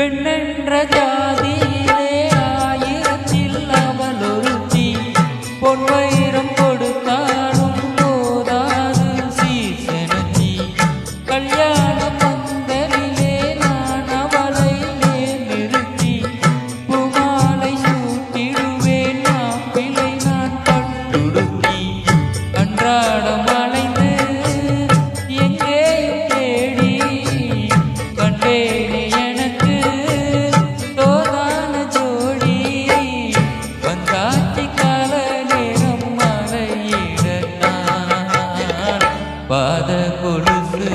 பெண்ணென்ற ஜாதியிலே ஆயிரத்தில் அவள் ஒருத்தி பொன்வைரம் கொடுத்தாலும் போதாது சீசனத்தி கல்யாண பந்தலிலே நான் அவளை நிறுத்தி பூமாலை சூட்டிடுவேன் மாப்பிளை நான் பட்டுடுத்தி அன்றாடம் அலைந்து எங்கேயும் தேடி கண்டேனே எனக்கு தோதான ஜோடி வந்தாச்சி கால நேரம் மலையிடத்தான் பாத கொலுசு